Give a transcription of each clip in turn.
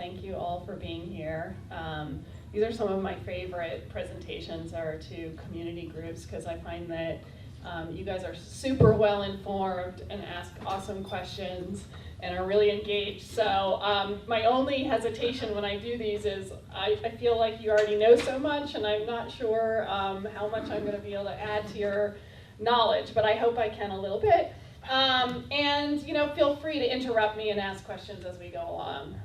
thank you all for being here. These are some of my favorite presentations are to community groups because I find that you guys are super well informed and ask awesome questions and are really engaged. So my only hesitation when I do these is I feel like you already know so much and I'm not sure how much I'm going to be able to add to your knowledge, but I hope I can a little bit. And feel free to interrupt me and ask questions as we go along.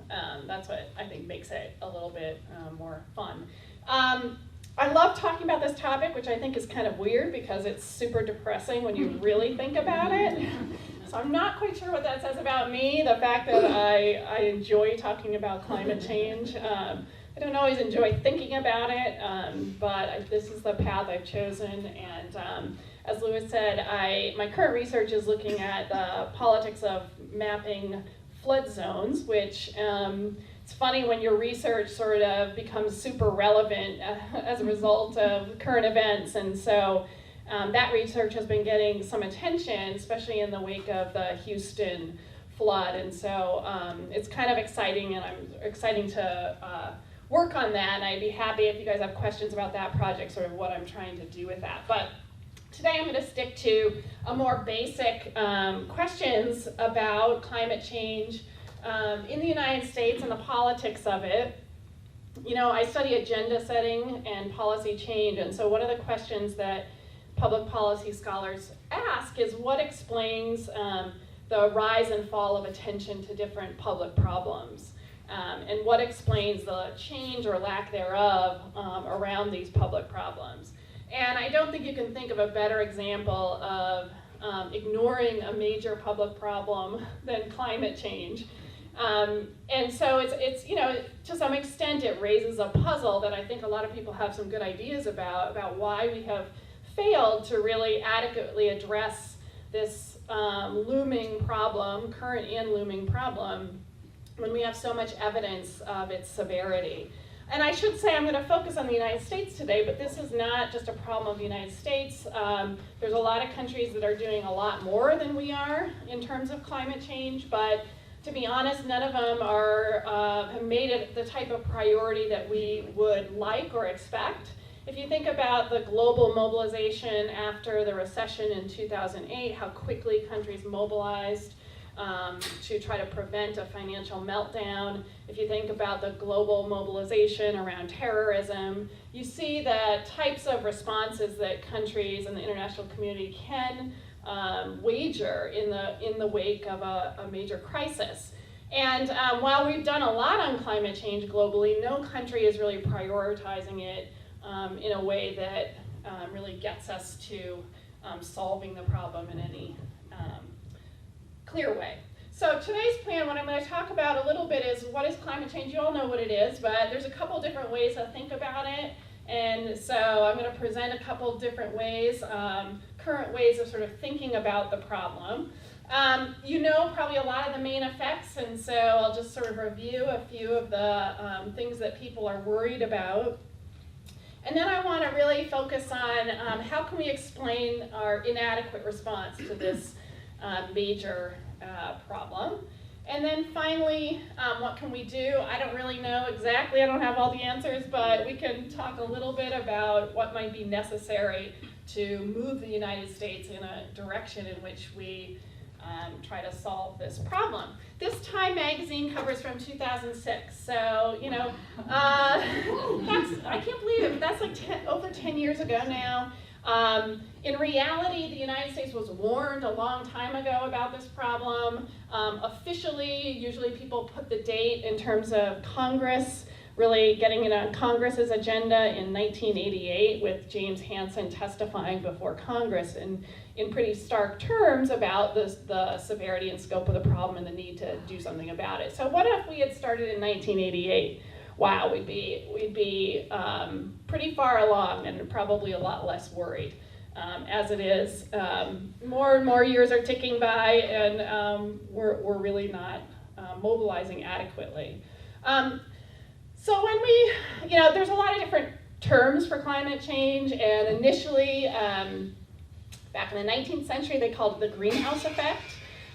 That's what I think makes it a little bit more fun. I love talking about this topic, which I think is kind of weird because it's super depressing when you really think about it. So I'm not quite sure what that says about me, the fact that I enjoy talking about climate change. I don't always enjoy thinking about it, but this is the path I've chosen. And as Lewis said, my current research is looking at the politics of mapping flood zones, which it's funny when your research sort of becomes super relevant as a result of current events. And so that research has been getting some attention, especially in the wake of the Houston flood. And so it's kind of exciting, and I'm excited to work on that. And I'd be happy if you guys have questions about that project, sort of what I'm trying to do with that. But today I'm going to stick to a more basic questions about climate change in the United States and the politics of it. I study agenda setting and policy change, and so one of the questions that public policy scholars ask is what explains the rise and fall of attention to different public problems, and what explains the change or lack thereof around these public problems. And I don't think you can think of a better example of ignoring a major public problem than climate change. And so it's to some extent it raises a puzzle that I think a lot of people have some good ideas about why we have failed to really adequately address this looming problem, current and looming problem, when we have so much evidence of its severity. And I should say I'm going to focus on the United States today, but this is not just a problem of the United States. There's a lot of countries that are doing a lot more than we are in terms of climate change, but to be honest, none of them have made it the type of priority that we would like or expect. If you think about the global mobilization after the recession in 2008, how quickly countries mobilized to try to prevent a financial meltdown. If you think about the global mobilization around terrorism, you see the types of responses that countries and the international community can wager in the wake of a major crisis. And while we've done a lot on climate change globally, no country is really prioritizing it in a way that really gets us to solving the problem in any clear way. So today's plan, what I'm going to talk about a little bit is what is climate change. You all know what it is, but there's a couple different ways to think about it. And so I'm going to present a couple different ways, current ways of sort of thinking about the problem. You know probably a lot of the main effects, and so I'll just sort of review a few of the things that people are worried about. And then I want to really focus on how can we explain our inadequate response to this major problem. And then finally, what can we do? I don't really know exactly, I don't have all the answers, but we can talk a little bit about what might be necessary to move the United States in a direction in which we try to solve this problem. This Time magazine covers from 2006, so I can't believe it, but that's like over 10 years ago now. In reality, the United States was warned a long time ago about this problem. Officially, usually people put the date in terms of Congress, really getting it on Congress's agenda in 1988 with James Hansen testifying before Congress in pretty stark terms about the severity and scope of the problem and the need to do something about it. So what if we had started in 1988? Wow, we'd be pretty far along and probably a lot less worried. As it is, more and more years are ticking by, and we're really not mobilizing adequately. So when there's a lot of different terms for climate change, and initially, back in the 19th century, they called it the greenhouse effect.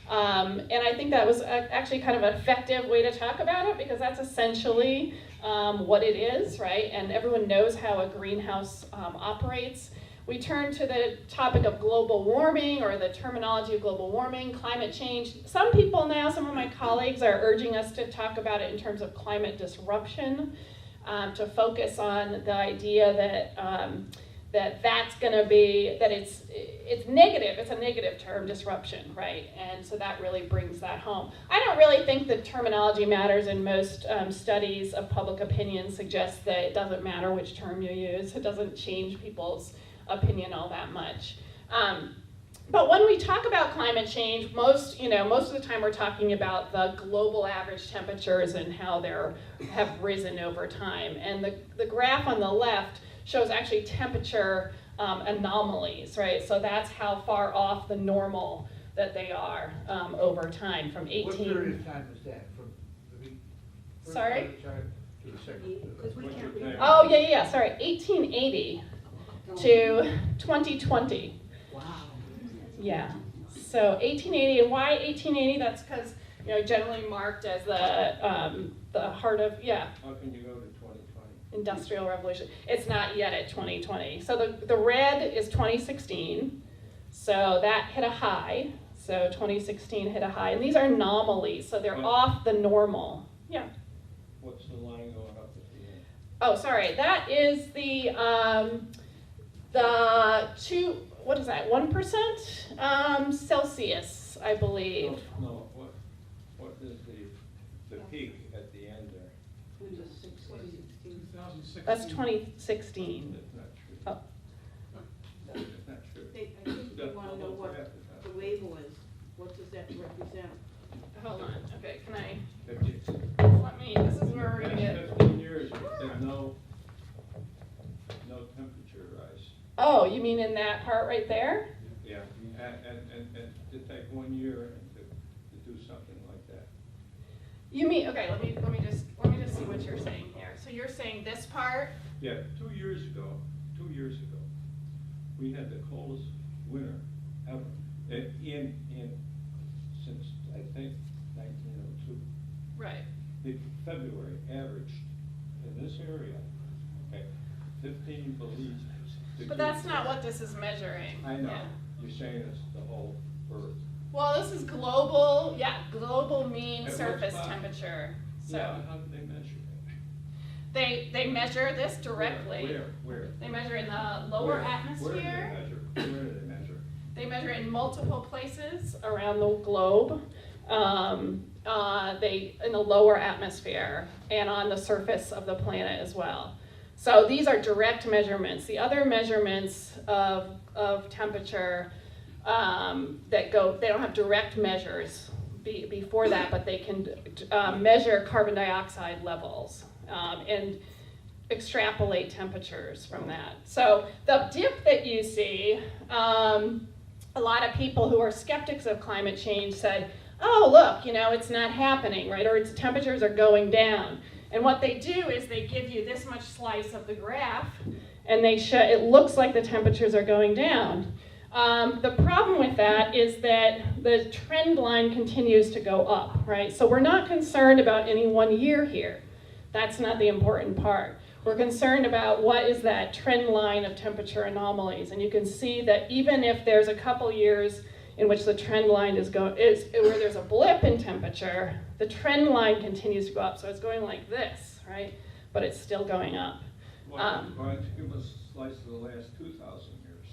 And I think that was actually kind of an effective way to talk about it, because that's essentially what it is, right? And everyone knows how a greenhouse operates. We turn to the topic of global warming, or the terminology of global warming, climate change. Some people now, some of my colleagues are urging us to talk about it in terms of climate disruption, to focus on the idea that that's going to be, that it's negative, it's a negative term, disruption, right? And so that really brings that home. I don't really think that terminology matters, and most studies of public opinion suggest that it doesn't matter which term you use. It doesn't change people's opinion all that much. But when we talk about climate change, most of the time we're talking about the global average temperatures and how they have risen over time. And the graph on the left shows actually temperature anomalies, right? So that's how far off the normal that they are over time, from 18. What period of time is that? From the first Sorry? part of the chart to the second? Oh, yeah, sorry, 1880 to 2020. Wow. Yeah, so 1880, and why 1880? That's because, generally marked as the heart of, How can you go to 2020? Industrial Revolution. It's not yet at 2020. So the red is 2016. So that hit a high. So 2016 hit a high. And these are anomalies, so they're off the normal. Yeah. What's the line going up at the end? Oh, sorry. That is the 1% Celsius, I believe. No, what is the peak at the end there? That's 2016. That's not true. Oh. That's not true. I think you want to know what the label is. What does that represent? Hold on. Okay, can I? 50. This is where we're going to Last get. 15 years, there's no temperature rise. Oh, you mean in that part right there? Yeah, and to take 1 year and to do something like that. You mean, okay, let me just see what you're saying here. So you're saying this part? Yeah, 2 years ago, we had the coldest winter ever since I think 1902. Right. The February averaged in this area, 15 degrees. But that's not what this is measuring. I know. Yeah. You're saying it's the whole Earth. Well, this is global mean At what surface spot? temperature. So Yeah, how do they measure it? they measure this directly. Where? They measure in the lower atmosphere. Where do they measure? They measure in multiple places around the globe. In the lower atmosphere and on the surface of the planet as well. So these are direct measurements. The other measurements of temperature they don't have direct measures before that, but they can measure carbon dioxide levels and extrapolate temperatures from that. So the dip that you see, a lot of people who are skeptics of climate change said, oh, look, it's not happening, right? Or its temperatures are going down. And what they do is they give you this much slice of the graph, and it looks like the temperatures are going down. The problem with that is that the trend line continues to go up, right? So we're not concerned about any 1 year here. That's not the important part. We're concerned about what is that trend line of temperature anomalies. And you can see that even if there's a couple years in which the trend line is where there's a blip in temperature, the trend line continues to go up. So it's going like this, right? But it's still going up. Why don't you give us a slice of the last 2,000 years?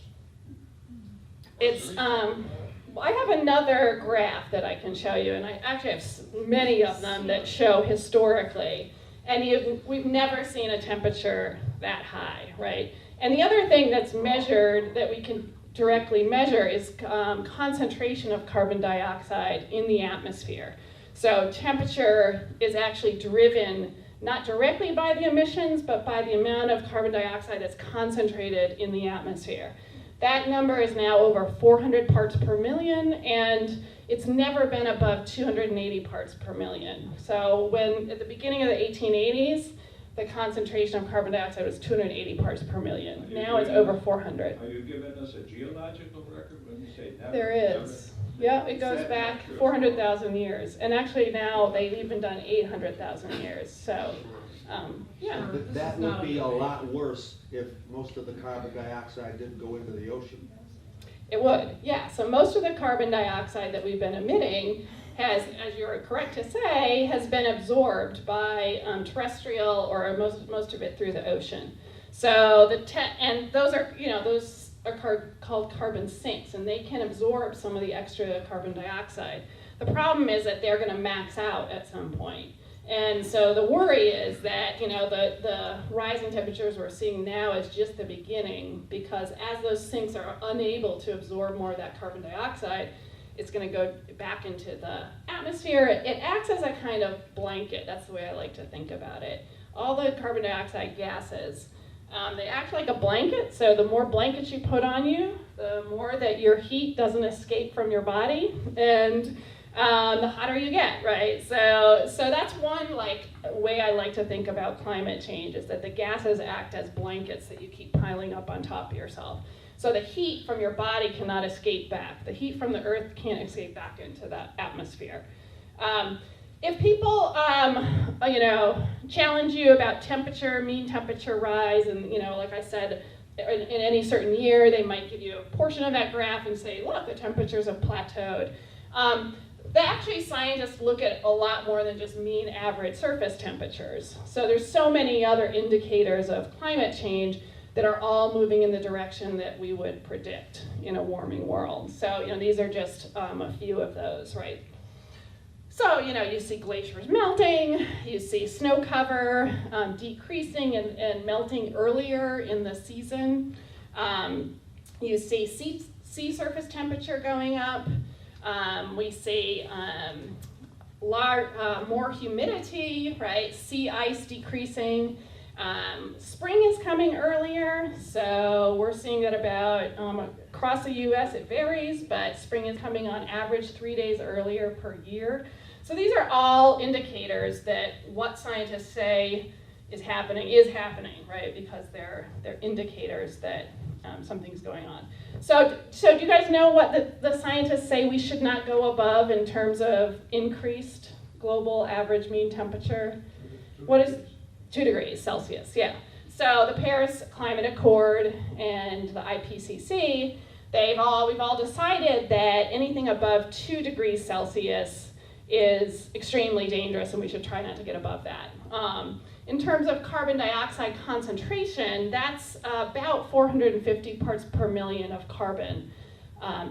It's I have another graph that I can show you, and I actually have many of them that show historically, and we've never seen a temperature that high, right? And the other thing that's measured that we can directly measure is concentration of carbon dioxide in the atmosphere. So temperature is actually driven not directly by the emissions, but by the amount of carbon dioxide that's concentrated in the atmosphere. That number is now over 400 parts per million, and it's never been above 280 parts per million. So when, at the beginning of the 1880s, the concentration of carbon dioxide was 280 parts per million. Now it's over 400. Are you giving us a geological record when you say never? There is. Yeah, it goes back 400,000 years. And actually now they've even done 800,000 years. So, yeah. But that would be a lot worse if most of the carbon dioxide didn't go into the ocean. It would, yeah. So most of the carbon dioxide that we've been emitting has, as you're correct to say, has been absorbed by terrestrial, or most of it through the ocean. So and those are, those are called carbon sinks, and they can absorb some of the extra carbon dioxide. The problem is that they're going to max out at some point. And so the worry is that, the rising temperatures we're seeing now is just the beginning, because as those sinks are unable to absorb more of that carbon dioxide, it's going to go back into the atmosphere. It acts as a kind of blanket. That's the way I like to think about it. All the carbon dioxide gases, they act like a blanket. So the more blankets you put on you, the more that your heat doesn't escape from your body, and the hotter you get, right? So that's one way I like to think about climate change, is that the gases act as blankets that you keep piling up on top of yourself. So the heat from your body cannot escape back. The heat from the earth can't escape back into the atmosphere. If people, challenge you about temperature, mean temperature rise, and like I said, in any certain year, they might give you a portion of that graph and say, look, the temperatures have plateaued. Actually, scientists look at a lot more than just mean average surface temperatures. So there's so many other indicators of climate change that are all moving in the direction that we would predict in a warming world. So, these are just a few of those, right? So, you see glaciers melting, you see snow cover decreasing and melting earlier in the season. You see sea surface temperature going up. We see more humidity, right? Sea ice decreasing. Spring is coming earlier, so we're seeing that about across the U.S. it varies, but spring is coming on average 3 days earlier per year. So these are all indicators that what scientists say is happening, right? Because they're indicators that something's going on. So do you guys know what the scientists say we should not go above in terms of increased global average mean temperature? What is 2 degrees Celsius? Yeah. So the Paris Climate Accord and the IPCC, we've all decided that anything above 2 degrees Celsius is extremely dangerous, and we should try not to get above that. In terms of carbon dioxide concentration, that's about 450 parts per million of carbon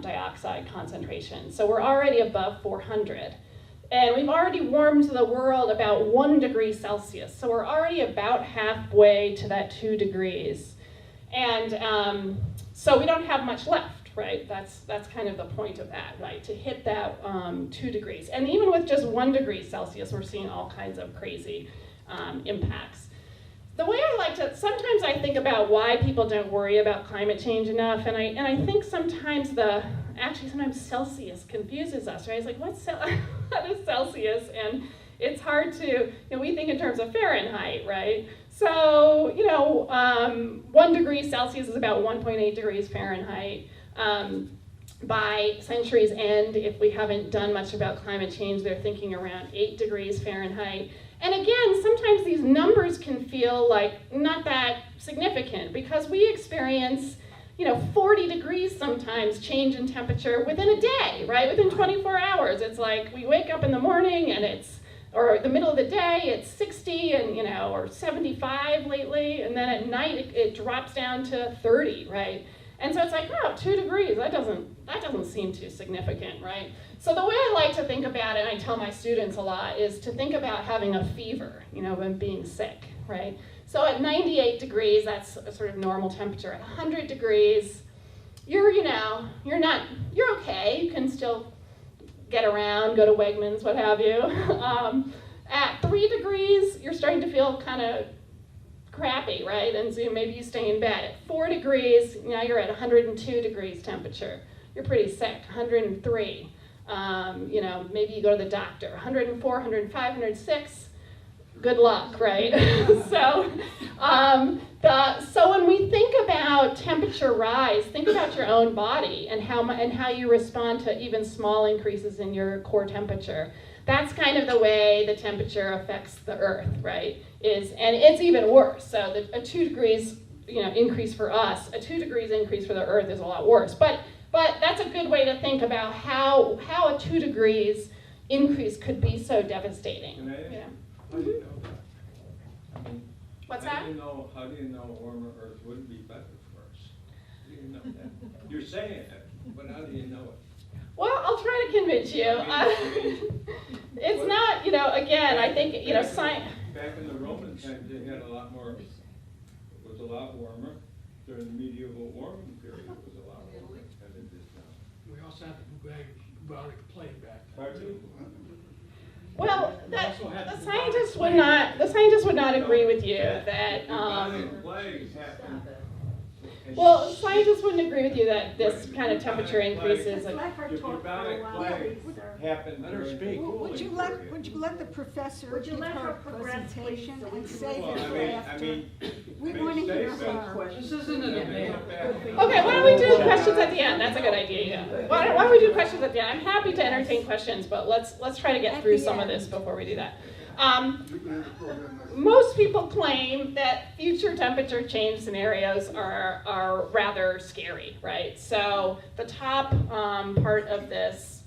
dioxide concentration. So we're already above 400. And we've already warmed the world about 1 degree Celsius. So we're already about halfway to that 2 degrees. And so we don't have much left, right? That's kind of the point of that, right? To hit that 2 degrees. And even with just 1 degree Celsius, we're seeing all kinds of crazy impacts. The way sometimes I think about why people don't worry about climate change enough, and I think sometimes Celsius confuses us, right? It's like, what is Celsius? And it's hard to, we think in terms of Fahrenheit, right? So, 1 degree Celsius is about 1.8 degrees Fahrenheit. By century's end, if we haven't done much about climate change, they're thinking around 8 degrees Fahrenheit. And again, sometimes these numbers can feel like not that significant, because we experience, 40 degrees sometimes change in temperature within a day, right? Within 24 hours. It's like we wake up in the morning and or the middle of the day, it's 60 and, or 75 lately, and then at night it drops down to 30, right? And so it's like, 2 degrees, that doesn't seem too significant, right? So the way I like to think about it, and I tell my students a lot, is to think about having a fever, and being sick, right? So at 98 degrees, that's a sort of normal temperature. At 100 degrees, you're okay. You can still get around, go to Wegmans, what have you. At 3 degrees, you're starting to feel kind of crappy, right? And so maybe you stay in bed. At 4 degrees, now you're at 102 degrees temperature. You're pretty sick. 103. Maybe you go to the doctor. 104, 105, 106. Good luck, right? So, So when we think about temperature rise, think about your own body and how you respond to even small increases in your core temperature. That's kind of the way the temperature affects the Earth, right? And it's even worse. So a 2 degrees, increase for us, a 2 degrees increase for the Earth is a lot worse. But that's a good way to think about how a 2 degrees increase could be so devastating. Can I ask, Yeah. how do you know that? I mean, What's how that? do you know a warmer Earth wouldn't be better for us? How do you know that? You're saying it, but how do you know it? Well, I'll try to convince you. It's not, again, I think, science. Back in the Roman times, they had a lot more, it was a lot warmer. During the medieval warming period, it was a lot warmer than it is now. We also have the bubonic plague back then. Pardon me? Well, the scientists would not agree with you that. Bubonic plague happened. Well, scientists wouldn't agree with you that this kind of temperature increase is. Let her The talk for a bubonic while, plague please, sir. happened Let her during the speak. Would you cooling let, period. would you let the professor Would you give let her her progress, please, presentation so we and can save move it on? for after? We want to hear her. This isn't a debate. Okay, why don't we do questions at the end? That's a good idea. Yeah. Why don't we do questions at the end? I'm happy to entertain questions, but let's try to get through some of this before we do that. Most people claim that future temperature change scenarios are rather scary, right? So the top part of this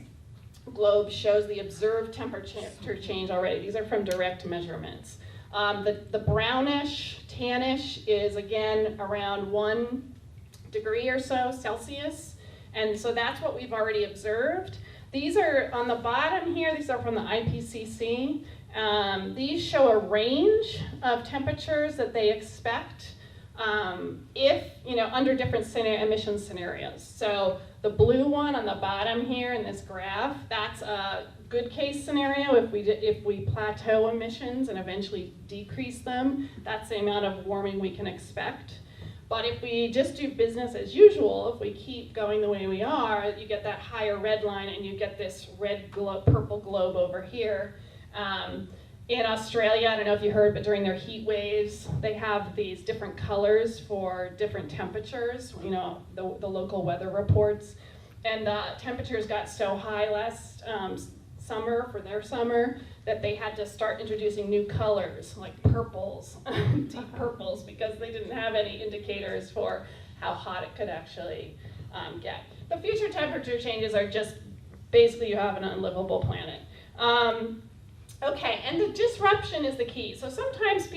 globe shows the observed temperature change already. These are from direct measurements. The brownish, tannish is again around 1 degree or so Celsius. And so that's what we've already observed. These are on the bottom here, these are from the IPCC. These show a range of temperatures that they expect if, under different emission scenarios. So the blue one on the bottom here in this graph, that's a good case scenario. If we plateau emissions and eventually decrease them, that's the amount of warming we can expect. But if we just do business as usual, if we keep going the way we are, you get that higher red line and you get this purple globe over here. In Australia, I don't know if you heard, but during their heat waves, they have these different colors for different temperatures, the local weather reports. And the temperatures got so high last summer, for their summer, that they had to start introducing new colors, like purples, deep purples, because they didn't have any indicators for how hot it could actually get. The future temperature changes are just, basically you have an unlivable planet. Okay, and the disruption is the key. So sometimes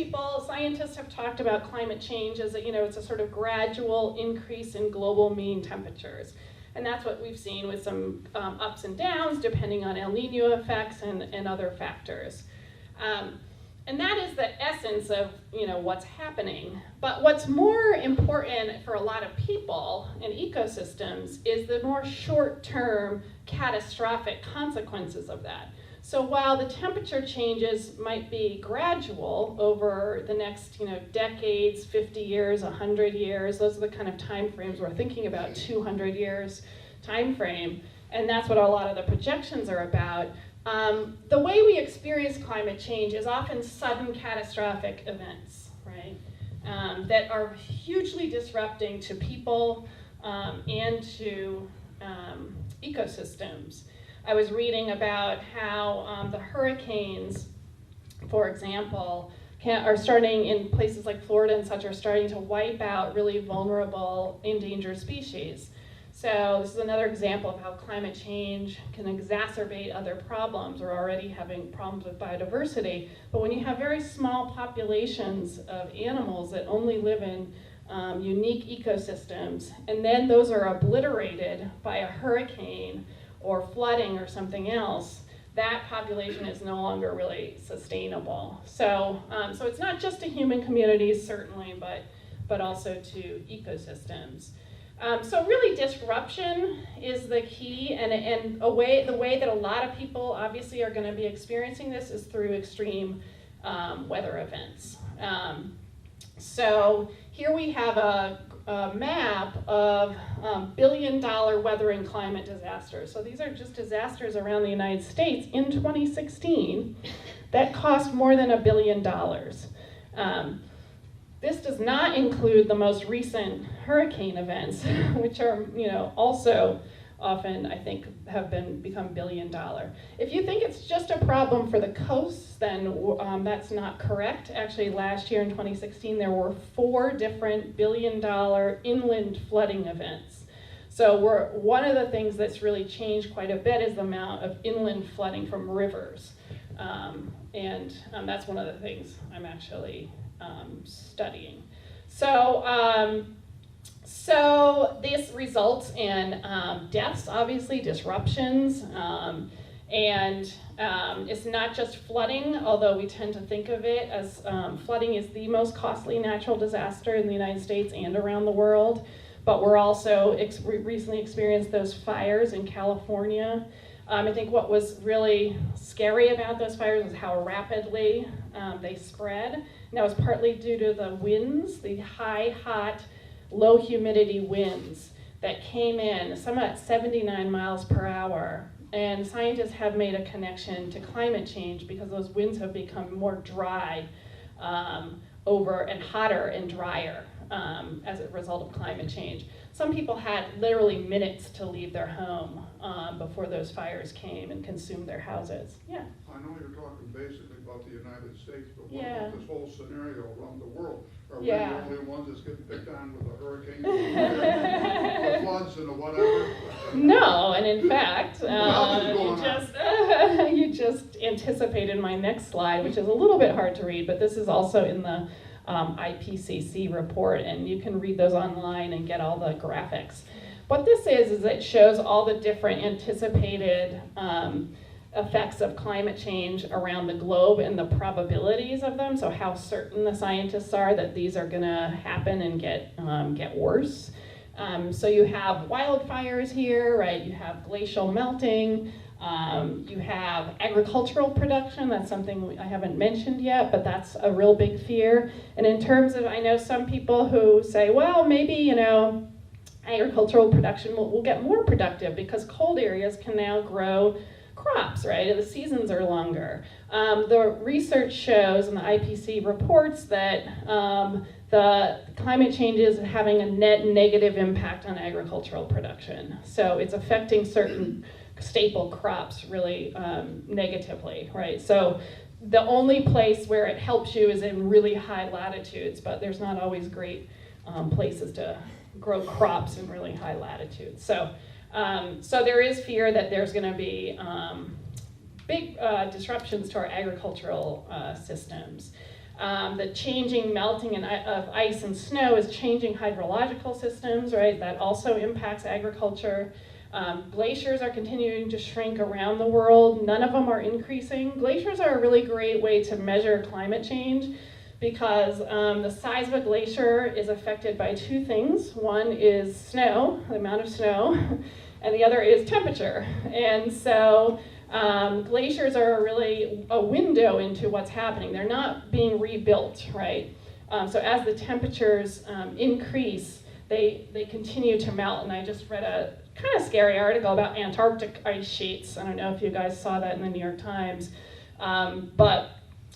scientists have talked about climate change as it's a sort of gradual increase in global mean temperatures. And that's what we've seen with some ups and downs depending on El Nino effects and other factors. And that is the essence of what's happening. But what's more important for a lot of people and ecosystems is the more short-term catastrophic consequences of that. So while the temperature changes might be gradual over the next decades, 50 years, 100 years, those are the kind of time frames we're thinking about, 200 years time frame, and that's what a lot of the projections are about. The way we experience climate change is often sudden catastrophic events, right? That are hugely disrupting to people and to ecosystems. I was reading about how the hurricanes, for example, are starting in places like Florida and such, are starting to wipe out really vulnerable endangered species. So this is another example of how climate change can exacerbate other problems. We're already having problems with biodiversity, but when you have very small populations of animals that only live in unique ecosystems, and then those are obliterated by a hurricane or flooding or something else, that population is no longer really sustainable. So it's not just to human communities, certainly, but also to ecosystems. So really disruption is the key, and the way that a lot of people obviously are going to be experiencing this is through extreme weather events. So here we have a map of billion-dollar weather and climate disasters. So these are just disasters around the United States in 2016 that cost more than $1 billion. This does not include the most recent hurricane events, which are, also often, I think, have become $1 billion. If you think it's just a problem for the coasts, then that's not correct. Actually, last year in 2016, there were 4 different $1 billion inland flooding events. So one of the things that's really changed quite a bit is the amount of inland flooding from rivers. And that's one of the things I'm actually studying. So this results in deaths, obviously, disruptions, and it's not just flooding, although we tend to think of it as flooding is the most costly natural disaster in the United States and around the world. But we're also recently experienced those fires in California. I think what was really scary about those fires is how rapidly they spread. Now, it's partly due to the winds, the high, hot, low humidity winds that came in, some at 79 miles per hour. And scientists have made a connection to climate change because those winds have become more dry and hotter and drier as a result of climate change. Some people had literally minutes to leave their home before those fires came and consumed their houses. Yeah. I know you're talking basically about the United States, but what Yeah. about this whole scenario around the world? Are Yeah. we the only ones that's getting picked on with the hurricanes, the floods and the whatever? No, and in fact, What else is going on? you just anticipated my next slide, which is a little bit hard to read, but this is also in the IPCC report, and you can read those online and get all the graphics. What this is it shows all the different anticipated effects of climate change around the globe and the probabilities of them, so how certain the scientists are that these are going to happen and get worse. So you have wildfires here, right? You have glacial melting. You have agricultural production. That's something I haven't mentioned yet, but that's a real big fear. And in terms of, I know some people who say, well, maybe, agricultural production will get more productive because cold areas can now grow crops, right? The seasons are longer. The research shows, and the IPCC reports, that the climate change is having a net negative impact on agricultural production. So it's affecting certain staple crops really negatively, right? So the only place where it helps you is in really high latitudes, but there's not always great places to grow crops in really high latitudes. So there is fear that there's going to be big disruptions to our agricultural systems. The changing melting of ice and snow is changing hydrological systems, right? That also impacts agriculture. Glaciers are continuing to shrink around the world. None of them are increasing. Glaciers are a really great way to measure climate change because the size of a glacier is affected by 2 things. One is snow, the amount of snow, and the other is temperature. And so glaciers are really a window into what's happening. They're not being rebuilt, right? So as the temperatures increase, they continue to melt. And I just read a kind of scary article about Antarctic ice sheets. I don't know if you guys saw that in the New York Times, but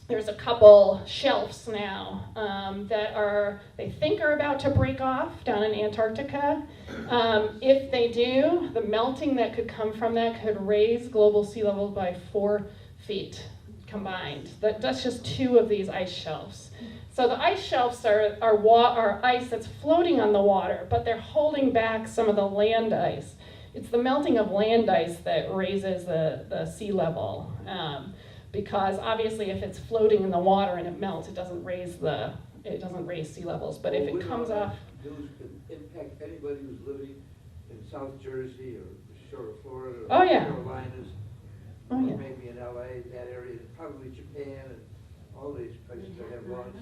there's a couple shelves now that they think are about to break off down in Antarctica. If they do, the melting that could come from that could raise global sea level by 4 feet combined. That's just 2 of these ice shelves. So the ice shelves are ice that's floating on the water, but they're holding back some of the land ice. It's the melting of land ice that raises the sea level. Because obviously if it's floating in the water and it melts, it doesn't raise sea levels. But if it comes off, Those could impact anybody who's living in South Jersey or the shore of Florida or Oh, yeah. Carolinas, Oh, or yeah. maybe in LA, that area, probably Japan and all these places that have lots.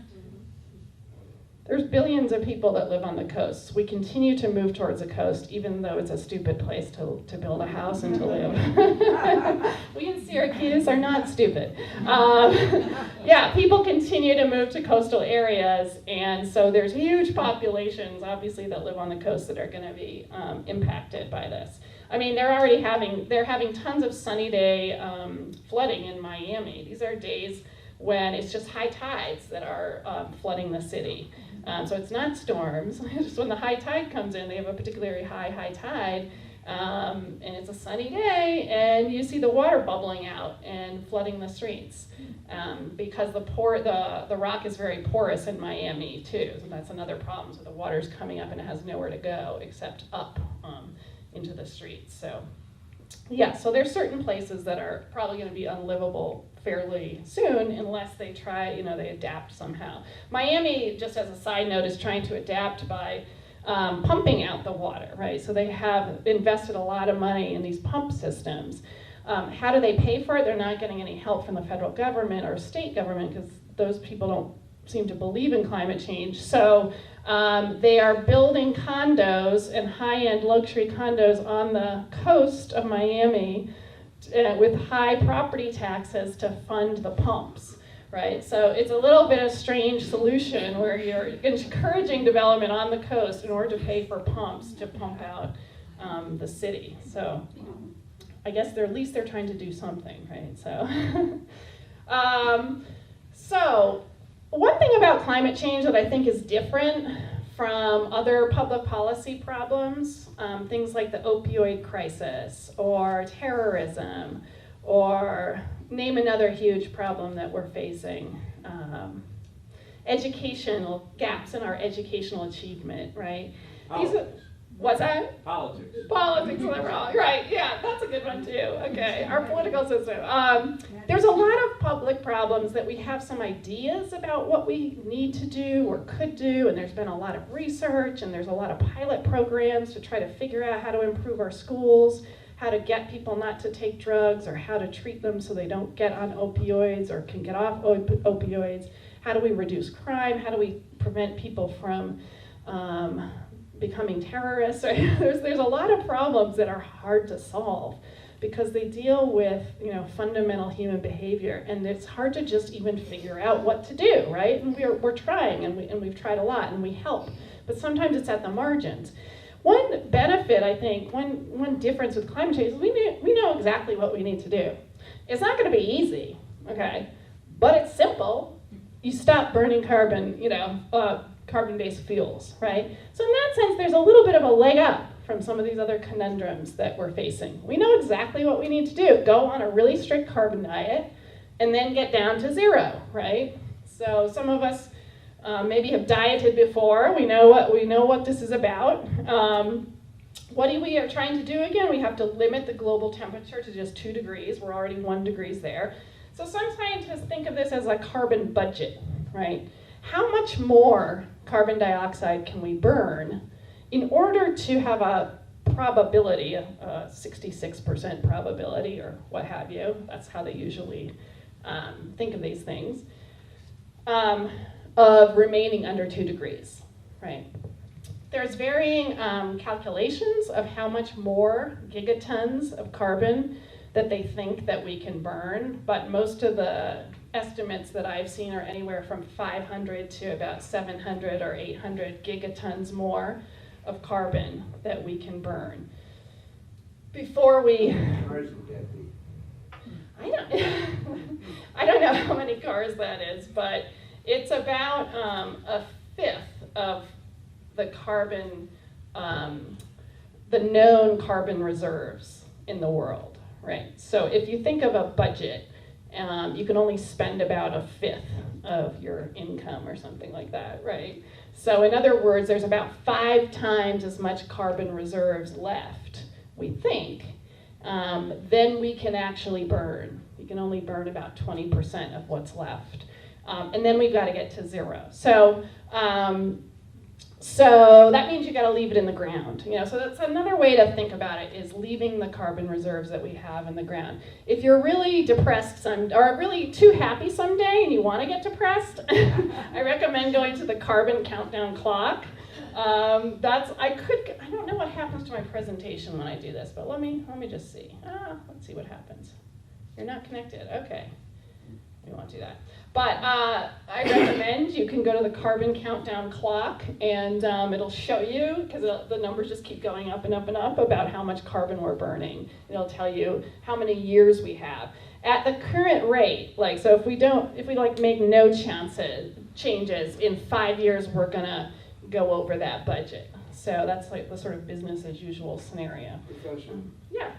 there's billions of people that live on the coasts. We continue to move towards the coast, even though it's a stupid place to build a house and to live. We in Syracuse are not stupid. Yeah, people continue to move to coastal areas, and so there's huge populations, obviously, that live on the coast that are going to be impacted by this. I mean, they're having tons of sunny day flooding in Miami. These are days when it's just high tides that are flooding the city. So it's not storms. Just when the high tide comes in, they have a particularly high tide, and it's a sunny day, and you see the water bubbling out and flooding the streets, because the rock is very porous in Miami too. So that's another problem. So the water's coming up and it has nowhere to go except up into the streets. So yeah, so there's certain places that are probably going to be unlivable fairly soon unless they try, they adapt somehow. Miami, just as a side note, is trying to adapt by pumping out the water, right? So they have invested a lot of money in these pump systems. How do they pay for it? They're not getting any help from the federal government or state government because those people don't seem to believe in climate change. So they are building condos and high-end luxury condos on the coast of Miami with high property taxes to fund the pumps, right? So it's a little bit of a strange solution where you're encouraging development on the coast in order to pay for pumps to pump out the city. So I guess at least they're trying to do something, right? So one thing about climate change that I think is different from other public policy problems, things like the opioid crisis or terrorism, or name another huge problem that we're facing, educational gaps in our educational achievement, right? What's that? Politics. Politics, liberal, right, yeah, that's a good one too. Okay, our political system. There's a lot of public problems that we have some ideas about what we need to do or could do, and there's been a lot of research, and there's a lot of pilot programs to try to figure out how to improve our schools, how to get people not to take drugs, or how to treat them so they don't get on opioids or can get off opioids. How do we reduce crime? How do we prevent people from becoming terrorists? Right? There's a lot of problems that are hard to solve because they deal with fundamental human behavior, and it's hard to just even figure out what to do, right? And we're trying, and we've tried a lot, and we help, but sometimes it's at the margins. One benefit, I think, one difference with climate change is we know exactly what we need to do. It's not going to be easy, okay, but it's simple. You stop burning carbon-based fuels, right? So in that sense, there's a little bit of a leg up from some of these other conundrums that we're facing. We know exactly what we need to do. Go on a really strict carbon diet and then get down to zero, right? So some of us maybe have dieted before. We know what this is about. What we are trying to do again? We have to limit the global temperature to just 2 degrees. We're already 1 degree there. So some scientists think of this as a carbon budget, right? How much more carbon dioxide can we burn in order to have a probability, a 66% probability or what have you, that's how they usually think of these things, of remaining under 2 degrees, right? There's varying calculations of how much more gigatons of carbon that they think that we can burn, but most of the estimates that I've seen are anywhere from 500 to about 700 or 800 gigatons more of carbon that we can burn. Before we... Cars would that be? I don't know how many cars that is, but it's about a fifth of the carbon, the known carbon reserves in the world, right? So if you think of a budget, you can only spend about a fifth of your income or something like that, right? So in other words, there's about 5 times as much carbon reserves left, we think, than we can actually burn. We can only burn about 20% of what's left. And then we've got to get to zero. So that means you got to leave it in the ground. So that's another way to think about it, is leaving the carbon reserves that we have in the ground. If you're really depressed or really too happy someday and you want to get depressed, I recommend going to the carbon countdown clock. I don't know what happens to my presentation when I do this, but let me just see. Let's see what happens. You're not connected. Okay. We won't do that. But I recommend you can go to the carbon countdown clock, and it'll show you, because the numbers just keep going up and up and up, about how much carbon we're burning. It'll tell you how many years we have. At the current rate, like, so if we make no changes, in 5 years we're gonna go over that budget. So that's like the sort of business as usual scenario. Professor, Yeah.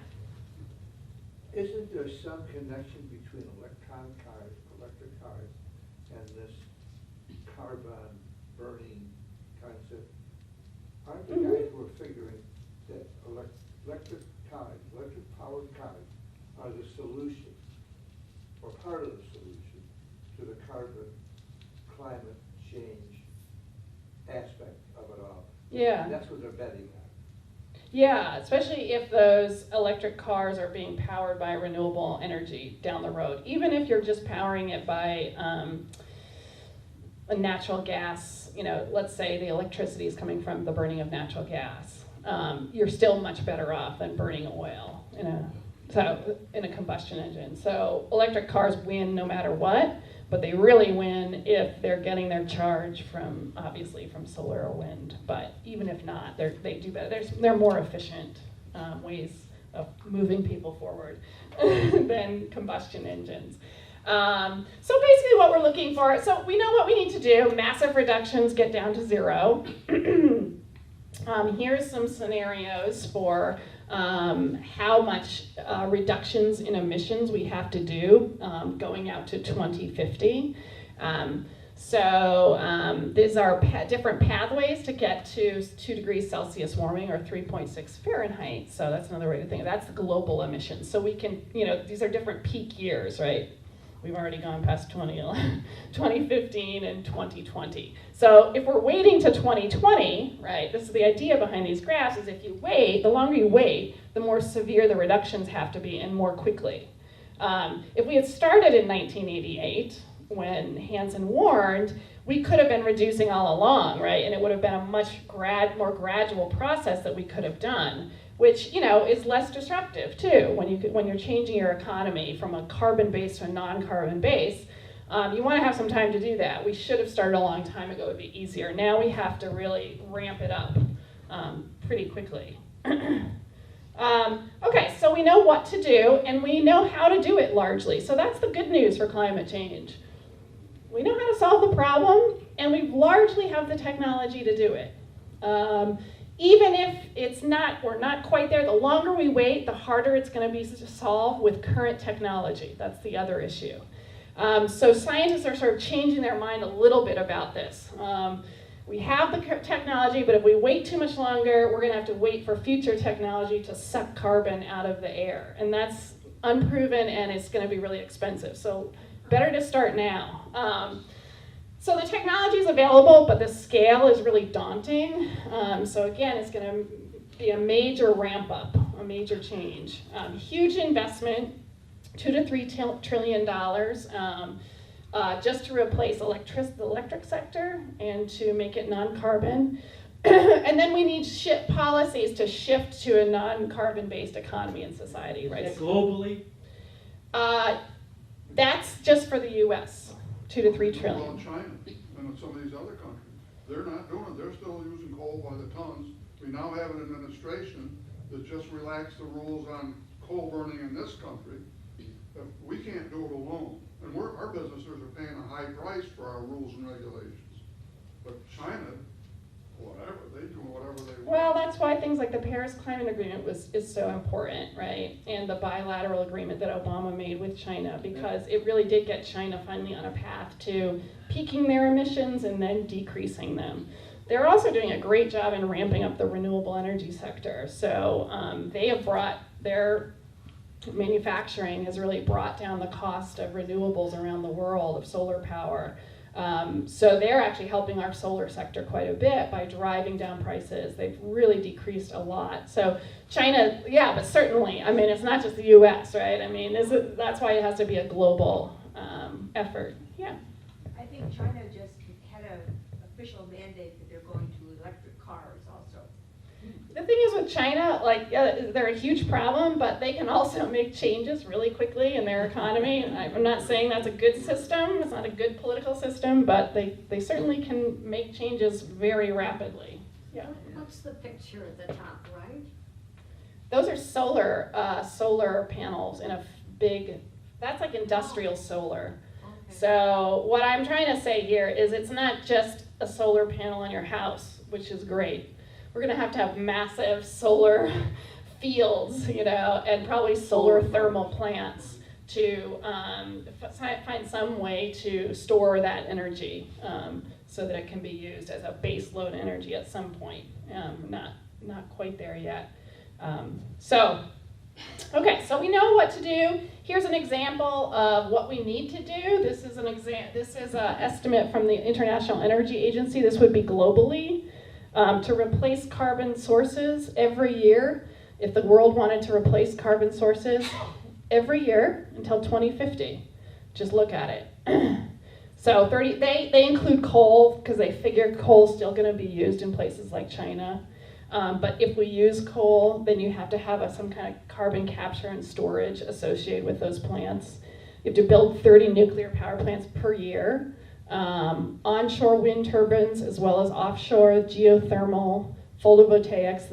isn't there some connection between electric cars, and this carbon burning concept? Aren't the guys who are figuring that electric powered cars are the solution, or part of the solution, to the carbon climate change aspect of it all? Yeah. That's what they're betting on. Yeah, especially if those electric cars are being powered by renewable energy down the road. Even if you're just powering it by a natural gas, let's say the electricity is coming from the burning of natural gas, you're still much better off than burning oil in a combustion engine. So electric cars win no matter what, but they really win if they're getting their charge obviously from solar or wind. But even if not, they do better. They're more efficient ways of moving people forward than combustion engines. So basically what we're looking for, so we know what we need to do. Massive reductions, get down to zero. Here's some scenarios for how much reductions in emissions we have to do going out to 2050. These are different pathways to get to 2 degrees Celsius warming, or 3.6 Fahrenheit. So that's another way to think of it. That's the global emissions. So we can, these are different peak years, right? We've already gone past 2015 and 2020. So if we're waiting to 2020, right, this is the idea behind these graphs, is if you wait, the longer you wait, the more severe the reductions have to be and more quickly. If we had started in 1988, when Hansen warned, we could have been reducing all along, right? And it would have been a much more gradual process that we could have done, which is less disruptive too. When you're changing your economy from a carbon base to a non-carbon base, you want to have some time to do that. We should have started a long time ago. It would be easier. Now we have to really ramp it up pretty quickly. Okay, so we know what to do, and we know how to do it largely. So that's the good news for climate change. We know how to solve the problem, and we largely have the technology to do it. Even if we're not quite there, the longer we wait, the harder it's going to be to solve with current technology. That's the other issue. So scientists are sort of changing their mind a little bit about this. We have the technology, but if we wait too much longer, we're going to have to wait for future technology to suck carbon out of the air. And that's unproven, and it's going to be really expensive. So better to start now. So the technology is available, but the scale is really daunting. So again, it's going to be a major ramp up, a major change. Huge investment, $2 to $3 trillion, just to replace the electric sector and to make it non-carbon. And then we need policies to shift to a non-carbon based economy and society, right? Is that globally? That's just for the U.S., 2 to 3 trillion. Well, China and some of these other countries, they're not doing it. They're still using coal by the tons. We now have an administration that just relaxed the rules on coal burning in this country. We can't do it alone. And our businesses are paying a high price for our rules and regulations. But China, whatever, they're doing whatever they want. Well, that's why things like the Paris Climate Agreement is so important, right? And the bilateral agreement that Obama made with China, because it really did get China finally on a path to peaking their emissions and then decreasing them. They're also doing a great job in ramping up the renewable energy sector. So they have brought their manufacturing has really brought down the cost of renewables around the world, of solar power. So they're actually helping our solar sector quite a bit by driving down prices. They've really decreased a lot. So China, yeah, but certainly, I mean, it's not just the US, right? I mean, that's why it has to be a global effort. Yeah. I think China just had an official mandate that they're going to electric cars also. the thing is with China, like, yeah, they're a huge problem, but they can also make changes really quickly in their economy. I'm not saying that's a good system, it's not a good political system, but they certainly can make changes very rapidly. Yeah. What's the picture at the top right? Those are solar panels in a big, that's like industrial solar. Okay. So what I'm trying to say here is it's not just a solar panel on your house, which is great. We're gonna have to have massive solar fields, and probably solar thermal plants to find some way to store that energy so that it can be used as a base load energy at some point. Not quite there yet. Okay, so we know what to do. Here's an example of what we need to do. This is an estimate from the International Energy Agency. This would be globally. To replace carbon sources every year, if the world wanted to replace carbon sources every year until 2050. Just look at it. So they include coal because they figure coal's still going to be used in places like China. But if we use coal, then you have to have some kind of carbon capture and storage associated with those plants. You have to build 30 nuclear power plants per year. Onshore wind turbines as well as offshore geothermal photovoltaics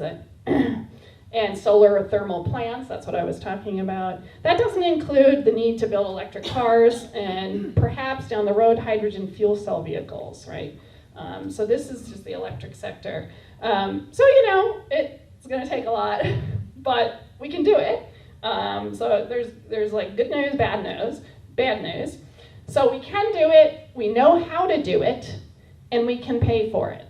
and solar thermal plants, that's what I was talking about. That doesn't include the need to build electric cars and perhaps down the road hydrogen fuel cell vehicles, right? So this is just the electric sector. So it's gonna take a lot, but we can do it. So there's like good news, bad news. So we can do it, we know how to do it, and we can pay for it.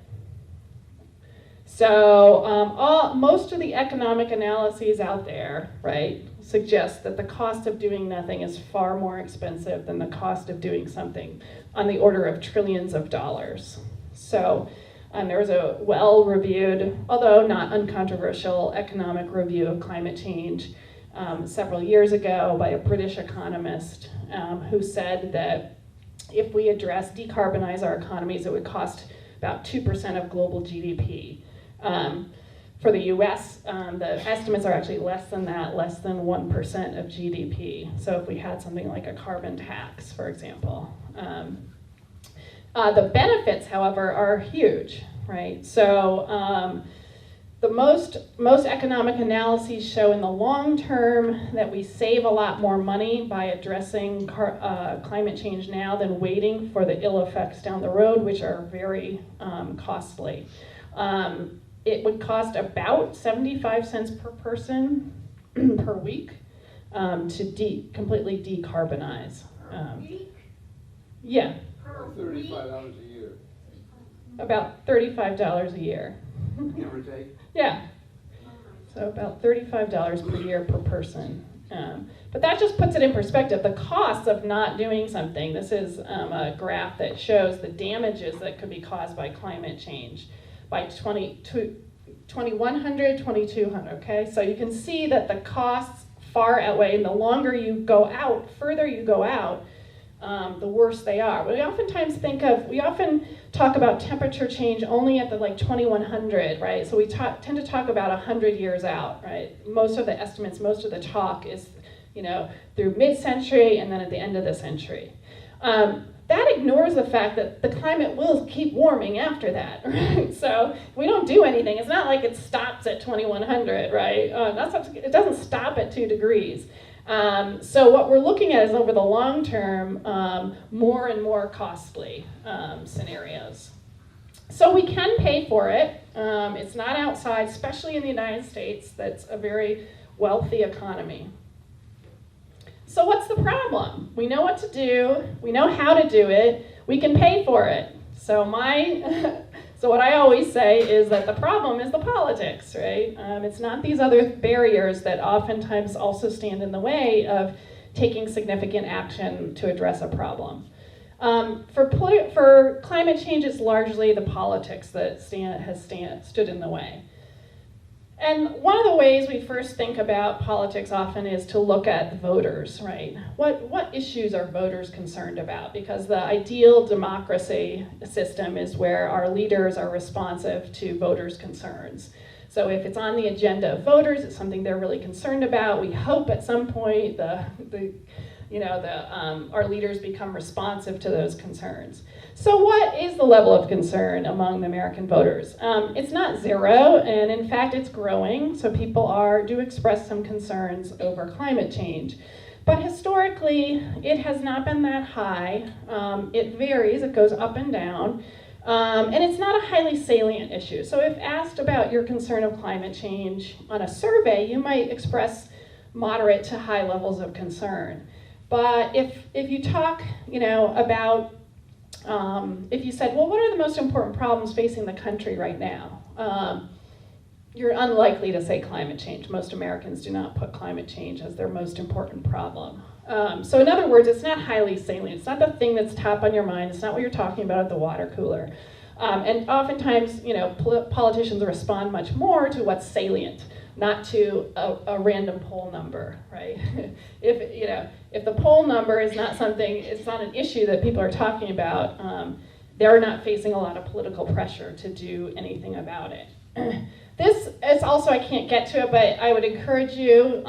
So most of the economic analyses out there, right, suggest that the cost of doing nothing is far more expensive than the cost of doing something on the order of trillions of dollars. So there was a well-reviewed, although not uncontroversial, economic review of climate change several years ago by a British economist who said that if we decarbonize our economies, it would cost about 2% of global GDP. For the US, the estimates are actually less than that, less than 1% of GDP. So if we had something like a carbon tax, for example. The benefits, however, are huge, right? So the most economic analyses show in the long term that we save a lot more money by addressing climate change now than waiting for the ill effects down the road, which are very costly. It would cost about 75 cents per person per week to completely decarbonize. Yeah. $35 a year. About $35 a year. Give or take. Yeah. So about $35 per year per person. But that just puts it in perspective. The costs of not doing something, this is a graph that shows the damages that could be caused by climate change by 2100, 2200, okay? So you can see that the costs far outweigh, and the longer you go out, further you go out, the worse they are. We often talk about temperature change only at the 2100, right? So we tend to talk about 100 years out, right? Most of the estimates, most of the talk is, through mid-century and then at the end of the century. That ignores the fact that the climate will keep warming after that, right? So we don't do anything. It's not like it stops at 2100, right? It doesn't stop at 2 degrees. So what we're looking at is over the long term, more and more costly scenarios. So we can pay for it. It's not outside, especially in the United States. That's a very wealthy economy. So what's the problem? We know what to do. We know how to do it. We can pay for it. So what I always say is that the problem is the politics, right? It's not these other barriers that oftentimes also stand in the way of taking significant action to address a problem. For climate change, it's largely the politics that stood in the way. And one of the ways we first think about politics often is to look at the voters, right? What issues are voters concerned about? Because the ideal democracy system is where our leaders are responsive to voters' concerns. So if it's on the agenda of voters, it's something they're really concerned about. We hope at some point our leaders become responsive to those concerns. So what is the level of concern among the American voters? It's not zero, and in fact it's growing, so people do express some concerns over climate change. But historically, it has not been that high. It varies, it goes up and down, and it's not a highly salient issue. So if asked about your concern of climate change on a survey, you might express moderate to high levels of concern. But if you talk, about, if you said, well, what are the most important problems facing the country right now? You're unlikely to say climate change. Most Americans do not put climate change as their most important problem. So in other words, it's not highly salient. It's not the thing that's top on your mind. It's not what you're talking about at the water cooler. And oftentimes, politicians respond much more to what's salient, not to a random poll number, right? If the poll number is not it's not an issue that people are talking about, they're not facing a lot of political pressure to do anything about it. This is also, I can't get to it, but I would encourage you,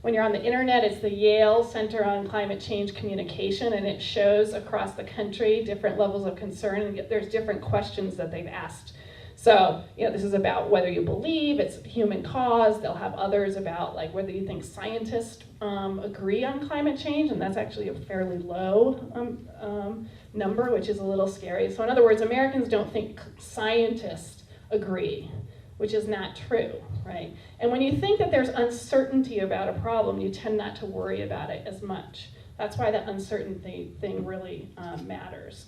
when you're on the internet, it's the Yale Center on Climate Change Communication, and it shows across the country different levels of concern, and there's different questions that they've asked. So, this is about whether you believe it's human cause. They'll have others about whether you think scientists agree on climate change, and that's actually a fairly low number, which is a little scary. So in other words, Americans don't think scientists agree, which is not true, right? And when you think that there's uncertainty about a problem, you tend not to worry about it as much. That's why that uncertainty thing really matters.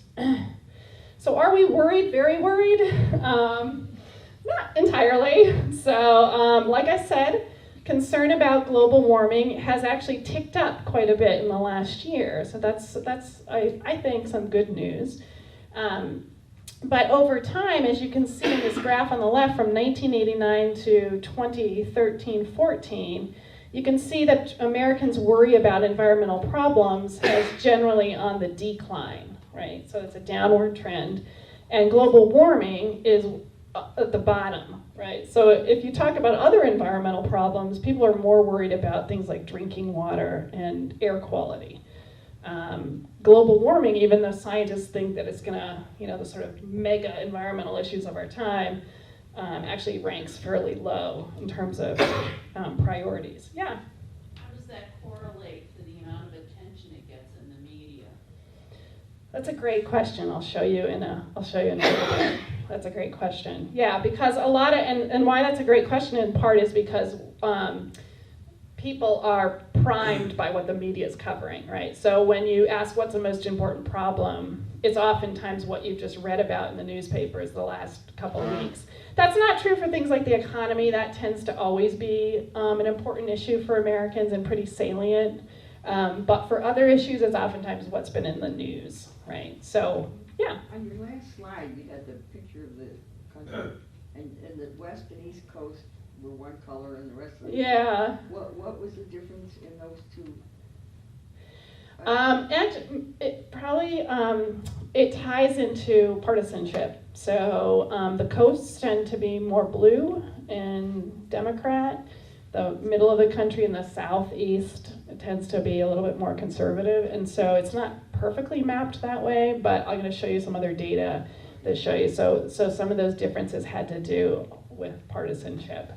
So are we worried, very worried? Not entirely. So like I said, concern about global warming has actually ticked up quite a bit in the last year. So that's I think, some good news. But over time, as you can see in this graph on the left, from 1989 to 2013-14, you can see that Americans' worry about environmental problems is generally on the decline, right? So it's a downward trend. And global warming is at the bottom, right? So if you talk about other environmental problems, people are more worried about things like drinking water and air quality. Global warming, even though scientists think that it's gonna, the sort of mega environmental issues of our time, actually ranks fairly low in terms of priorities. Yeah? How does that correlate to the amount of attention it gets in the media? That's a great question. I'll show you in a little bit. That's a great question. Yeah, because a lot of, and why that's a great question in part is because people are primed by what the media is covering, right? So when you ask what's the most important problem, it's oftentimes what you've just read about in the newspapers the last couple of weeks. That's not true for things like the economy. That tends to always be an important issue for Americans and pretty salient. But for other issues, it's oftentimes what's been in the news, right? So, yeah. On your last slide, you had the picture of the country, and the west and east coast were one color and the rest of the Yeah. What was the difference in those two? And it probably, it ties into partisanship. So the coasts tend to be more blue and Democrat. The middle of the country and the southeast, it tends to be a little bit more conservative. And so it's not perfectly mapped that way, but I'm going to show you some other data that show you. So some of those differences had to do with partisanship.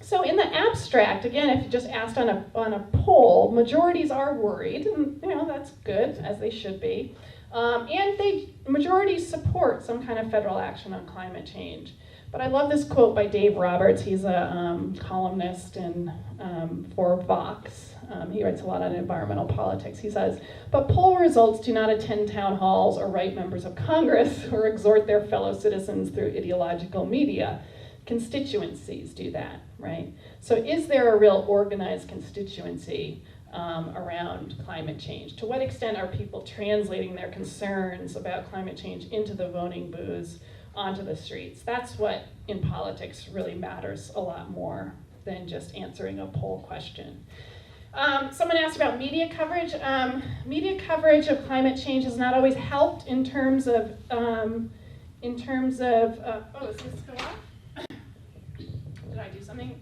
So in the abstract, again, if you just asked on a poll, majorities are worried, and that's good, as they should be. And majorities support some kind of federal action on climate change. But I love this quote by Dave Roberts. He's a columnist for Vox. He writes a lot on environmental politics. He says, "But poll results do not attend town halls or write members of Congress or exhort their fellow citizens through ideological media. Constituencies do that," right? So is there a real organized constituency around climate change? To what extent are people translating their concerns about climate change into the voting booths, onto the streets? That's what in politics really matters a lot more than just answering a poll question. Someone asked about media coverage. Media coverage of climate change has not always helped in terms of, oh, is this still on? did I do something?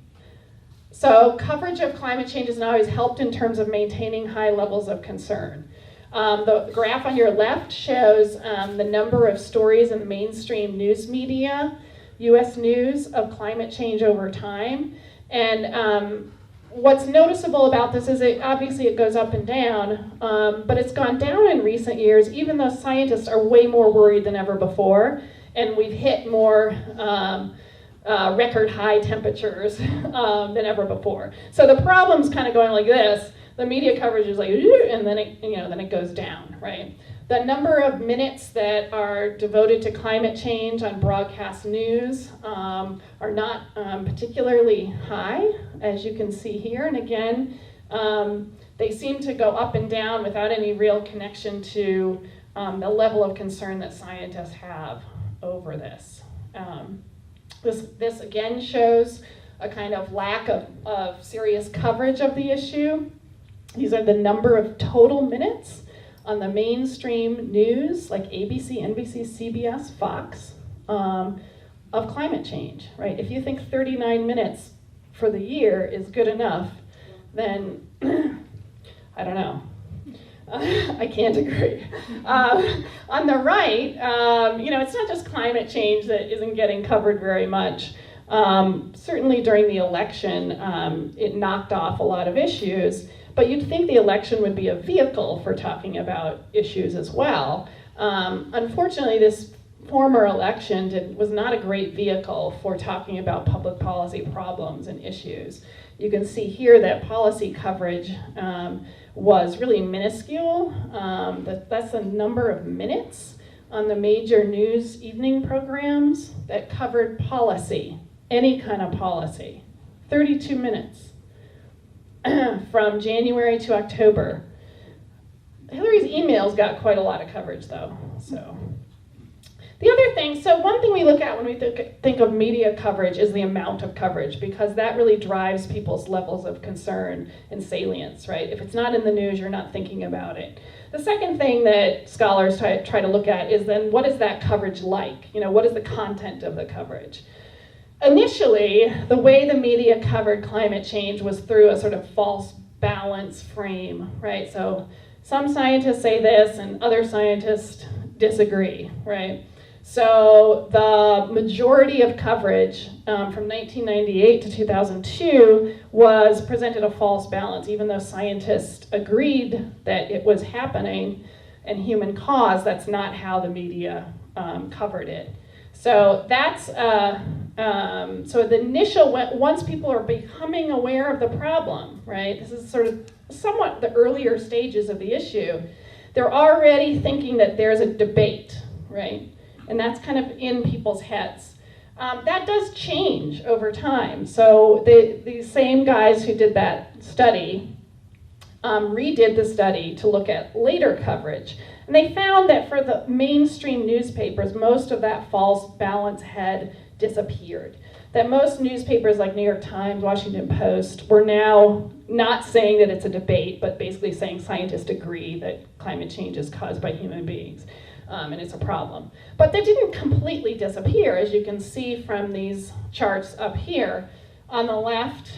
So coverage of climate change has not always helped in terms of maintaining high levels of concern. The graph on your left shows the number of stories in the mainstream news media, US news, of climate change over time. And what's noticeable about this is obviously it goes up and down, but it's gone down in recent years, even though scientists are way more worried than ever before, and we've hit more record high temperatures than ever before. So the problem's kind of going like this. The media coverage is like, and then it goes down, right? The number of minutes that are devoted to climate change on broadcast news are not particularly high, as you can see here. And again, they seem to go up and down without any real connection to the level of concern that scientists have over this. This again shows a kind of lack of serious coverage of the issue. These are the number of total minutes on the mainstream news, like ABC, NBC, CBS, Fox, of climate change, right? If you think 39 minutes for the year is good enough, then I don't know. I can't agree. On the right, it's not just climate change that isn't getting covered very much. Certainly during the election, it knocked off a lot of issues, but you'd think the election would be a vehicle for talking about issues as well. Unfortunately, this former election was not a great vehicle for talking about public policy problems and issues. You can see here that policy coverage was really minuscule. That's the number of minutes on the major news evening programs that covered policy, any kind of policy. 32 minutes from January to October. Hillary's emails got quite a lot of coverage though, so. The other thing, so one thing we look at when we think of media coverage is the amount of coverage, because that really drives people's levels of concern and salience, right? If it's not in the news, you're not thinking about it. The second thing that scholars try to look at is then what is that coverage like? What is the content of the coverage? Initially, the way the media covered climate change was through a sort of false balance frame, right? So some scientists say this and other scientists disagree, right? So the majority of coverage from 1998 to 2002 was presented a false balance, even though scientists agreed that it was happening and human cause. That's not how the media covered it. So that's so the initial, once people are becoming aware of the problem, right? This is sort of somewhat the earlier stages of the issue. They're already thinking that there's a debate, right? And that's kind of in people's heads. That does change over time. So these same guys who did that study redid the study to look at later coverage. And they found that for the mainstream newspapers, most of that false balance had disappeared. That most newspapers like New York Times, Washington Post were now not saying that it's a debate, but basically saying scientists agree that climate change is caused by human beings. And it's a problem. But they didn't completely disappear, as you can see from these charts up here. On the left,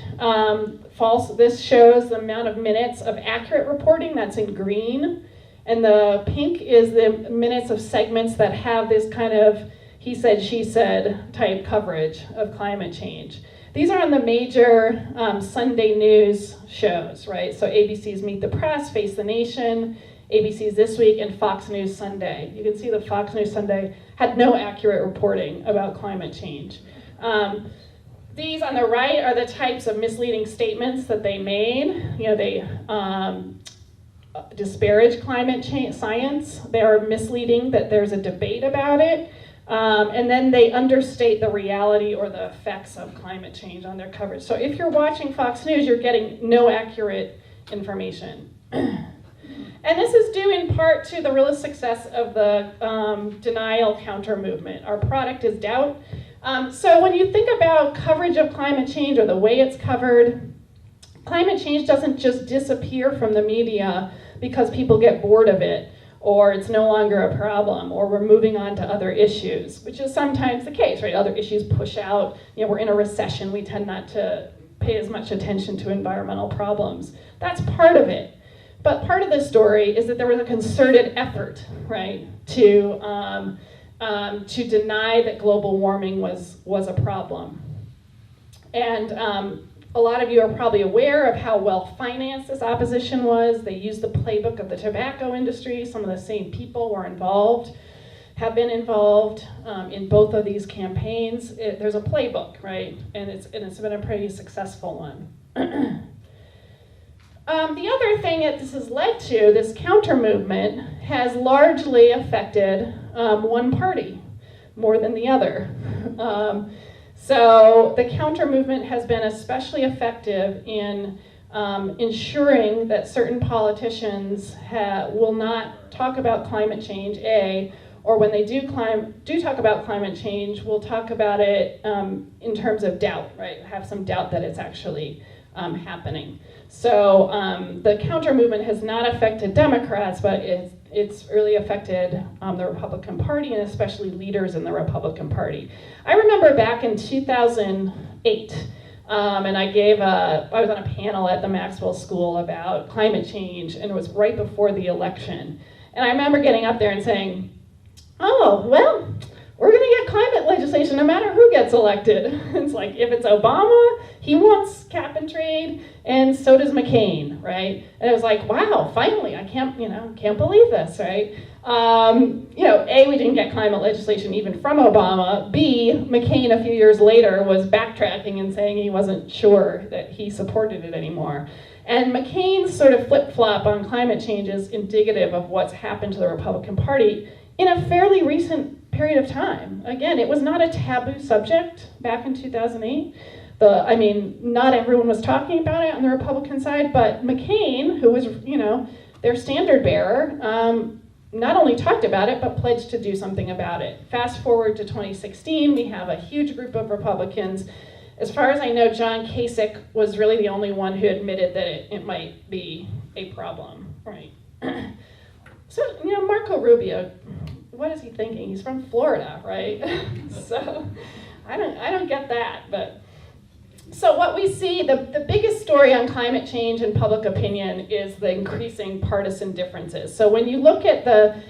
this shows the amount of minutes of accurate reporting, that's in green. And the pink is the minutes of segments that have this kind of he said, she said type coverage of climate change. These are on the major Sunday news shows, right? So ABC's Meet the Press, Face the Nation, ABC's This Week, and Fox News Sunday. You can see the Fox News Sunday had no accurate reporting about climate change. These on the right are the types of misleading statements that they made. They disparage climate change science. They are misleading that there's a debate about it. And then they understate the reality or the effects of climate change on their coverage. So if you're watching Fox News, you're getting no accurate information. And this is due in part to the real success of the denial counter movement. Our product is doubt. So when you think about coverage of climate change or the way it's covered, climate change doesn't just disappear from the media because people get bored of it or it's no longer a problem, or we're moving on to other issues, which is sometimes the case, right? Other issues push out, we're in a recession, we tend not to pay as much attention to environmental problems. That's part of it. But part of the story is that there was a concerted effort, right, to deny that global warming was a problem. And a lot of you are probably aware of how well financed this opposition was. They used the playbook of the tobacco industry. Some of the same people were involved, have been involved in both of these campaigns. There's a playbook, right? And it's been a pretty successful one. The other thing that this has led to, this counter movement, has largely affected one party more than the other. So the counter movement has been especially effective in ensuring that certain politicians will not talk about climate change, or when they do talk about climate change, will talk about it in terms of doubt, right? Have some doubt that it's actually happening. So the counter movement has not affected Democrats, but it's really affected the Republican Party, and especially leaders in the Republican Party. I remember back in 2008, and I was on a panel at the Maxwell School about climate change, and it was right before the election. And I remember getting up there and saying, oh, well, we're going to get climate legislation no matter who gets elected. It's like, if it's Obama, he wants cap and trade, and so does McCain, right? And it was like, wow, finally, I can't believe this, right? A, we didn't get climate legislation even from Obama. B, McCain a few years later was backtracking and saying he wasn't sure that he supported it anymore. And McCain's sort of flip-flop on climate change is indicative of what's happened to the Republican Party in a fairly recent period of time. Again, it was not a taboo subject back in 2008. Not everyone was talking about it on the Republican side, but McCain, who was, their standard bearer, not only talked about it, but pledged to do something about it. Fast forward to 2016, we have a huge group of Republicans. As far as I know, John Kasich was really the only one who admitted that it might be a problem, right? So, Marco Rubio, what is he thinking? He's from Florida, right? So I don't get that. But so what we see, the biggest story on climate change and public opinion is the increasing partisan differences. So when you look at the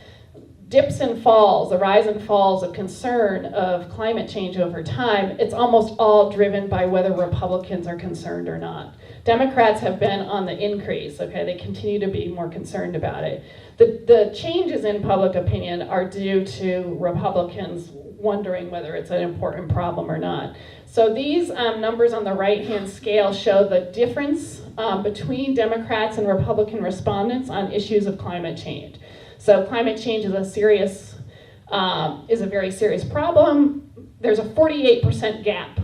dips and falls, the rise and falls of concern of climate change over time, it's almost all driven by whether Republicans are concerned or not. Democrats have been on the increase, okay? They continue to be more concerned about it. The changes in public opinion are due to Republicans wondering whether it's an important problem or not. So these numbers on the right-hand scale show the difference between Democrats and Republican respondents on issues of climate change. So climate change is a very serious problem. There's a 48% gap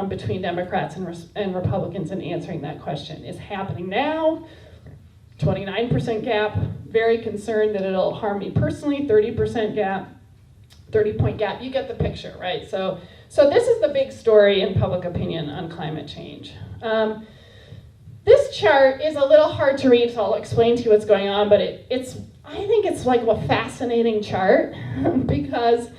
between Democrats and Republicans in answering that question. It's happening now. 29% gap, very concerned that it'll harm me personally, 30% gap, 30-point gap. You get the picture, right? So this is the big story in public opinion on climate change. This chart is a little hard to read, so I'll explain to you what's going on, but I think it's like a fascinating chart because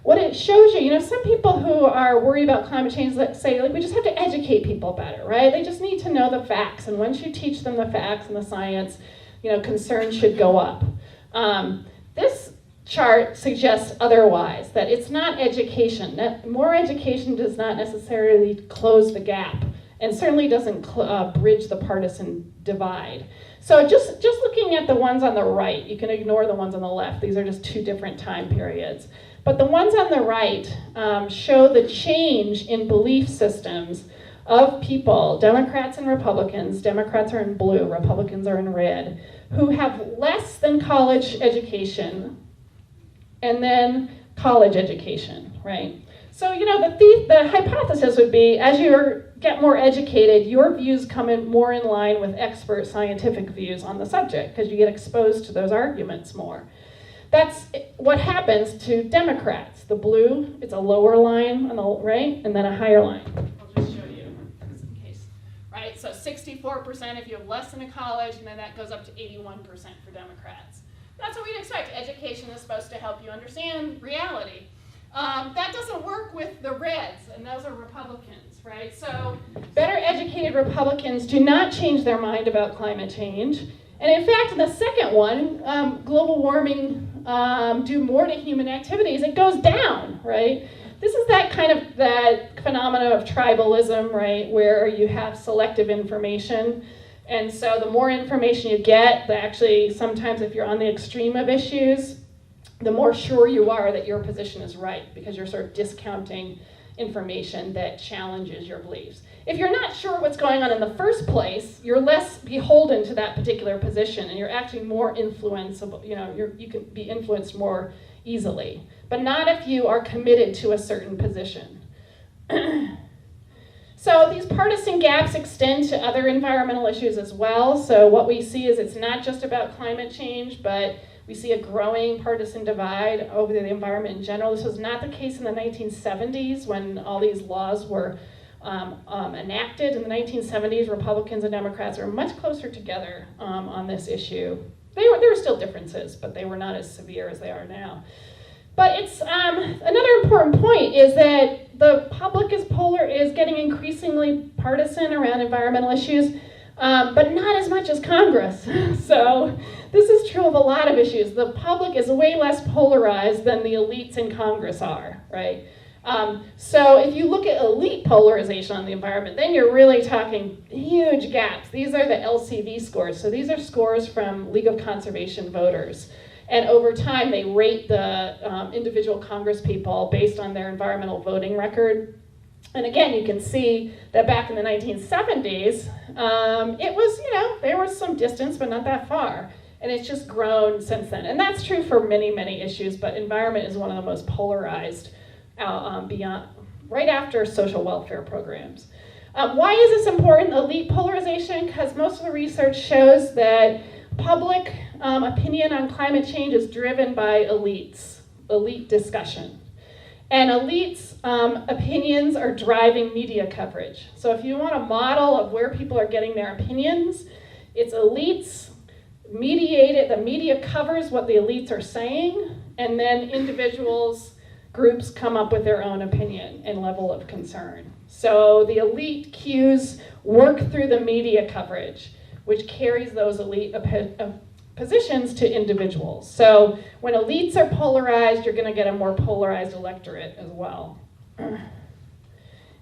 what it shows you, some people who are worried about climate change, let's say, we just have to educate people better, right? They just need to know the facts, and once you teach them the facts and the science, concerns should go up. This chart suggests otherwise, that it's not education. That more education does not necessarily close the gap, and certainly doesn't bridge the partisan divide. So just looking at the ones on the right, you can ignore the ones on the left. These are just two different time periods. But the ones on the right show the change in belief systems of people, Democrats and Republicans. Democrats are in blue, Republicans are in red, who have less than college education and then college education, right? So, the hypothesis would be, as you get more educated, your views come more in line with expert scientific views on the subject, because you get exposed to those arguments more. That's what happens to Democrats. The blue, it's a lower line on the right, and then a higher line. I'll just show you, just in case. Right, so 64% if you have less than a college, and then that goes up to 81% for Democrats. That's what we'd expect. Education is supposed to help you understand reality. That doesn't work with the Reds, and those are Republicans, right? So better educated Republicans do not change their mind about climate change. And in fact, in the second one, global warming due more to human activities, it goes down, right? This is that phenomena of tribalism, right, where you have selective information. And so the more information you get, actually sometimes if you're on the extreme of issues, the more sure you are that your position is right, because you're sort of discounting information that challenges your beliefs. If you're not sure what's going on in the first place, you're less beholden to that particular position, and you're actually more influenceable. You can be influenced more easily, but not if you are committed to a certain position. So these partisan gaps extend to other environmental issues as well. So what we see is it's not just about climate change, but we see a growing partisan divide over the environment in general. This was not the case in the 1970s when all these laws were enacted. In the 1970s, Republicans and Democrats are much closer together on this issue. There were still differences, but they were not as severe as they are now. But it's another important point is that the public is getting increasingly partisan around environmental issues, but not as much as Congress. So this is true of a lot of issues. The public is way less polarized than the elites in Congress are, right? So if you look at elite polarization on the environment, then you're really talking huge gaps. These are the LCV scores. So these are scores from League of Conservation voters. And over time, they rate the individual congresspeople based on their environmental voting record. And again, you can see that back in the 1970s, it was, there was some distance, but not that far. And it's just grown since then. And that's true for many, many issues, but environment is one of the most polarized beyond, right after social welfare programs. Why is this important, elite polarization? Because most of the research shows that public opinion on climate change is driven by elite discussion. And elites' opinions are driving media coverage. So if you want a model of where people are getting their opinions, it's elites mediated, the media covers what the elites are saying, and then groups come up with their own opinion and level of concern. So the elite cues work through the media coverage, which carries those elite positions to individuals. So when elites are polarized, you're going to get a more polarized electorate as well.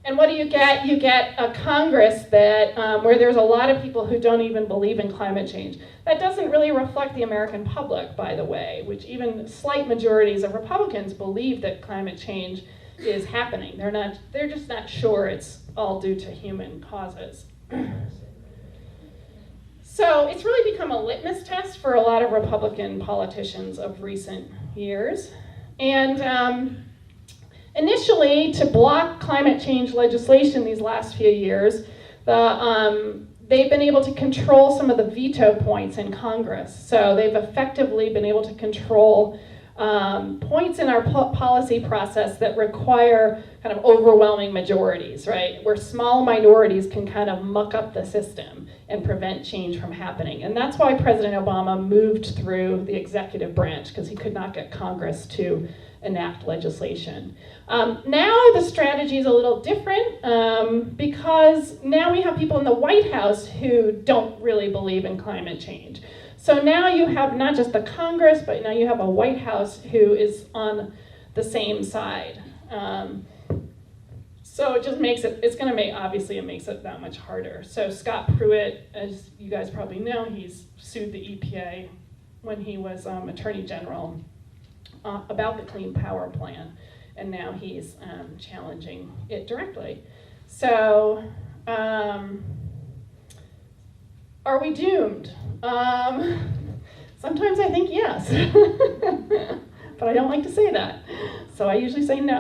And what do you get? You get a Congress that where there's a lot of people who don't even believe in climate change. That doesn't really reflect the American public, by the way, which even slight majorities of Republicans believe that climate change is happening. They're just not sure it's all due to human causes. So it's really become a litmus test for a lot of Republican politicians of recent years. And initially, to block climate change legislation these last few years, they've been able to control some of the veto points in Congress. So they've effectively been able to control points in our policy process that require kind of overwhelming majorities, right? Where small minorities can kind of muck up the system and prevent change from happening. And that's why President Obama moved through the executive branch, because he could not get Congress to enact legislation. Now the strategy is a little different because now we have people in the White House who don't really believe in climate change. So now you have not just the Congress, but now you have a White House who is on the same side. So it just makes it, obviously it makes it that much harder. So Scott Pruitt, as you guys probably know, he's sued the EPA when he was Attorney General about the Clean Power Plan, and now he's challenging it directly. So are we doomed? Sometimes I think yes, but I don't like to say that. So I usually say no.